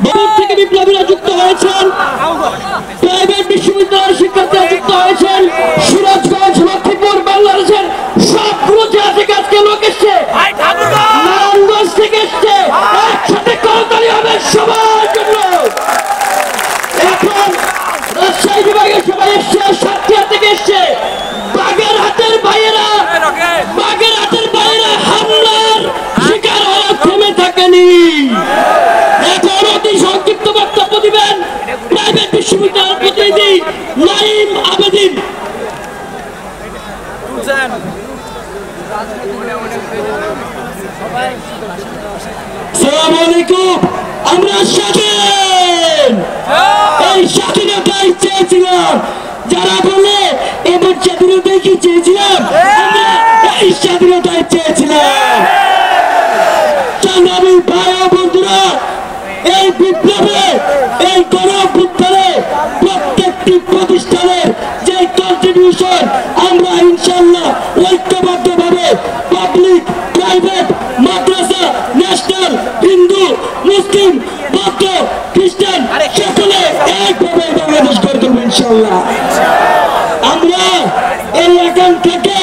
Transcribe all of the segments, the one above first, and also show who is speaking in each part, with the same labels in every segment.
Speaker 1: দূর থেকে বিপ্লবীরা যুক্ত হয়েছেন, প্রাইভেট বিশ্ববিদ্যালয়ের শিক্ষার্থীরা যুক্ত হয়েছেন, সিরাজগঞ্জ, লক্ষ্মীপুর, বাংলাদেশের সবগুলো জেলা থেকে আজকে লোক এসছে, নারায়ণগঞ্জ থেকে এসছে। একসাথে করতালি হবে সবার জন্য। এখন রাজশাহী বিভাগের সবাই এসছে, সাতক্ষীরা থেকে এসছে, বাগেরহাটের ভাইয়েরা হামলার শিকার হয়ে থেমে থাকেনি। এখন অতি সংক্ষিপ্ত বক্তব্য দিবেন প্রাইভেট বিশ্ববিদ্যালয়ের প্রতিনিধি নাঈম আবেদিন। আসসালামু আলাইকুম। আমরা স্বাধীন, এই স্বাধীনতাই চেয়েছিলাম। যারা বলে এবার স্বাধীনতাই কি চেয়েছিলাম, আমরা এই স্বাধীনতাই চেয়েছিলাম। সংগ্রামী ভাই ও বন্ধুরা, এই বিপ্লবে, এই গণঅভ্যুত্থানে প্রত্যেকটি প্রতিষ্ঠানের যে কন্ট্রিবিউশন আমরা ইনশাআল্লাহ ঐক্যবদ্ধভাবে পাবলিক, প্রাইভেট, মাদ্রাসা, ন্যাশনাল, হিন্দু, মুসলিম, বৌদ্ধ, খ্রিস্টান সকলে একভাবে বাংলাদেশ গড়ে তুলব ইনশাআল্লাহ। আমরা এই এখান থেকে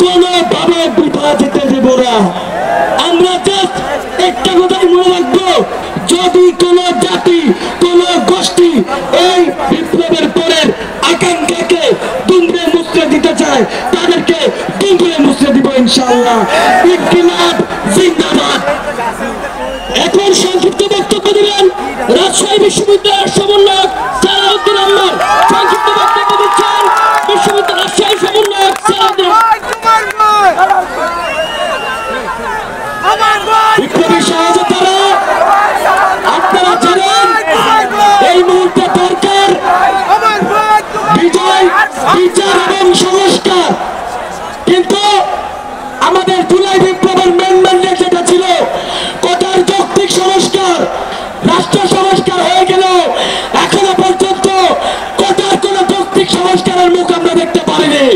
Speaker 1: কোনোভাবে বিপদ যেতে দেব না। আমরা জাস্ট একটা কথাই মনে রাখবো, যদি কোন জাতি, কোন গোষ্ঠী এই বিপ্লবের পরের আকাঙ্ক্ষাকে দুমড়ে মুচড়ে দিতে চায়, তাদেরকে দুমড়ে মুচড়ে দিব ইনশাআল্লাহ। ইনকিলাব জিন্দাবাদ। এখন সংক্ষিপ্ত বক্তব্য দিবেন রাজশাহী বিশ্ববিদ্যালয়ের সমন্বয়ক সালাউদ্দিন আহমদ। সংক্ষিপ্ত বক্তব্য দিচ্ছেন বিশ্ববিদ্যালয় রাজশাহী সমন্বয়ক সালাউদ্দিন। বিপ্লবী সহযোদ্ধারা, আপনারা জানেন এই মুহূর্তে দরকার বিজয়, বিচার এবং সংস্কার। কিন্তু আমাদের জুলাই বিপ্লবের মেন ম্যান্ডেট যেটা ছিল কোটার যৌক্তিক সংস্কার, রাষ্ট্র সংস্কার হয়ে গেল, এখনো পর্যন্ত কোটার কোন যৌক্তিক সংস্কারের মুখ আমরা দেখতে পারিনি।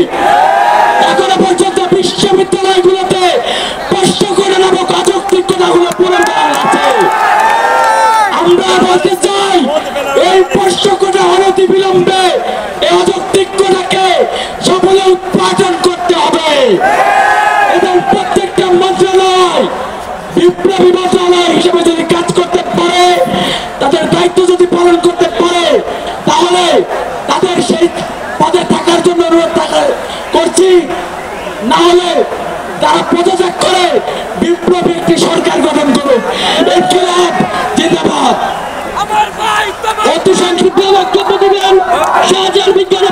Speaker 1: এখনো পর্যন্ত বিশ্ববিদ্যালয়গুলোতে প্রশ্ন করে নামক অযৌক্তিক কথাগুলো পুনর্বার আছে। আমরা বলতে চাই, এই প্রশ্ন কোটা অনতি বিলম্বে এই অযৌক্তিক কোটাকে সকলে উৎপাদন করতে হবে এবং প্রত্যেকটা মন্ত্রণালয় বিপ্লবী মন্ত্রণালয় হিসেবে যদি কাজ করতে পারে, তাদের দায়িত্ব যদি পালন করতে পারে, তাহলে তাদের সেই পদে থাকার জন্য অনুরোধ করছি। না হলে তারা পদত্যাগ করে বিপ্লবী একটি সরকার গঠন করুক। ইনকিলাব জিন্দাবাদ। অতি সংক্ষিপ্ত বক্তব্য দিবেন শাহজাহান বিজ্ঞান